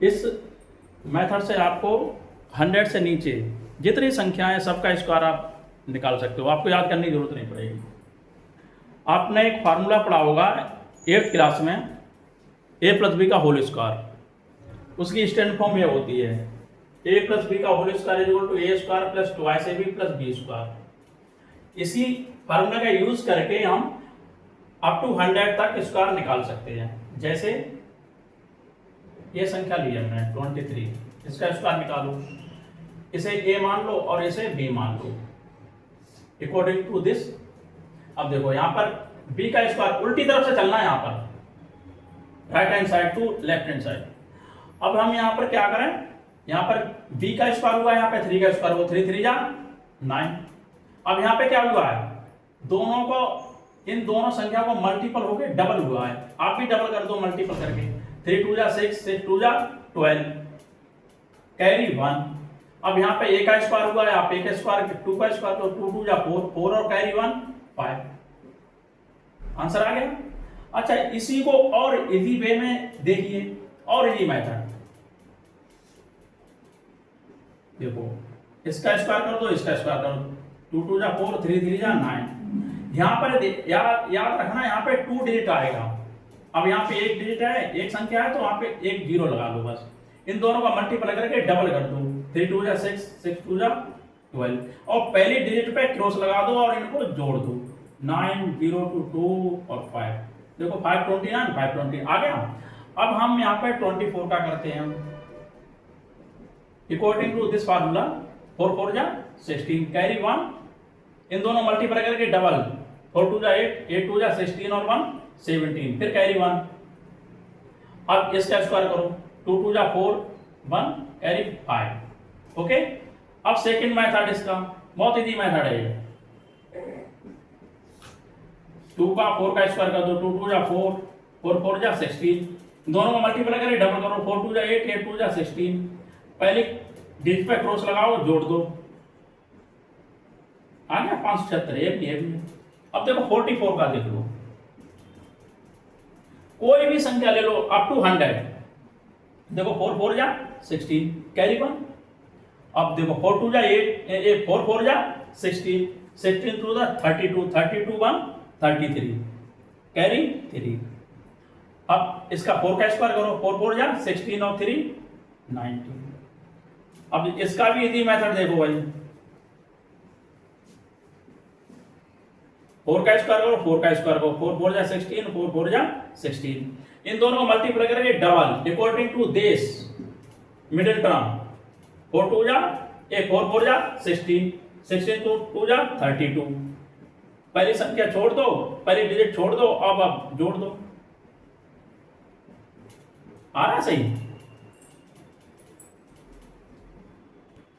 इस मेथड से आपको 100 से नीचे जितनी संख्याएं सबका स्क्वायर आप निकाल सकते हो, आपको याद करने की जरूरत नहीं पड़ेगी। आपने एक फार्मूला पढ़ा होगा 8th क्लास में, a प्लस बी का होल स्क्वायर। उसकी स्टैंडर्ड फॉर्म ये होती है a प्लस बी का whole square is equal to a square plus twice ab plus b square. इसी फार्मूला का यूज करके हम अप टू 100 तक स्क्वायर निकाल सकते हैं। जैसे ये संख्या ली हमने 23, इसका स्क्वायर निकालो, इसे a मान लो और इसे b मान लो अकॉर्डिंग टू दिस। अब देखो यहाँ पर b का स्क्वायर उल्टी तरफ से चलना है, यहाँ पर right hand side to left hand side. अब हम यहाँ पर क्या करें, यहाँ पर b का स्क्वायर हुआ, यहाँ पे 3 का स्क्वायर हुआ, 3 3 जा 9। अब यहाँ पे क्या हुआ है, दोनों को, इन दोनों संख्या को मल्टीपल होके डबल हुआ है। आप भी डबल कर दो मल्टीपल करके, 3 2 जा 6, 6 2 जा 12, कैरी 1। अब यहाँ पे a का स्क्वायर हुआ है, आप a का स्क्वायर 2 का स्क्वायर तो 2 2 जा 4, 4 और कैरी 1 5। आंसर आ गया। अच्छा, इसी को और इजी वे में देखिए, और इजी मेथड देखो, इसका स्क्वायर कर दो, इसका स्क्वायर कर दो, 2 2 जा 4, 3 3 जा 9। यहाँ पर याद रखना, यहाँ पे 2 डिजिट आएगा। अब यहाँ पे एक डिजिट है, एक संख्या है, तो वहाँ पे एक 0 लगा दो बस। इन दोनों का मल्टीप्लाई करके डबल कर दो, 3 2 जा 6, 6 2 जा 12, और पहली डिजिट पे क्रॉस लगा दो और इनको जोड़ दो, 9 0 2 2 और 5। देखो 5 29 5 20 आ गया। अब हम यहाँ पे 24 का करते हैं अकॉर्डिंग टू दिस फार्मूला, 4 4 जा 16, कैरी 1। इन दोनों मल्टीप्लाई करके डबल, 4 2 जा 8, 8 2 जा 16 और 1 17, फिर कैरी 1। अब इसका स्क्वायर करो, 2 2 जा 4, 1 कैरी 5। ओके, अब सेकंड मेथड इसका बहुत इजी मेथड है ये। 2 का 4 का स्क्वायर कर दो, 2 2 जा 4, 4 4 जा 16, दोनों को मल्टीप्लाई करके डबल करो, 4 2 जा 8, 8 2 जा 16, पहले डिजिट पे क्रॉस लगाओ, जोड़ दो, आ गया 576। ये भी। अब देखो 44 का देख लो, कोई भी संख्या ले लो अप टू 100। देखो 4 4 जा 16, कैरी 1। अब देखो 4 2 जा 8, 4 4 जा 16, 16 2 जा 32, 32 1 33, कैरी 3। अब इसका 4 का स्क्वायर करो, 4 4 जा 16 और 3 19। अब इसका भी इजी मेथड देखो भाई, 4 का स्क्वायर करो, 4 का स्क्वायर करो, 4 4 जा 16, 4 4 जा 16, इन दोनों को मल्टीप्लाई करके double according to this middle term, 4 2 जा 4 4 जा 16, 16 2 जा 32। पहली संख्या छोड़ दो, पहली डिजिट छोड़ दो, अब जोड़ दो। आ रहा सही।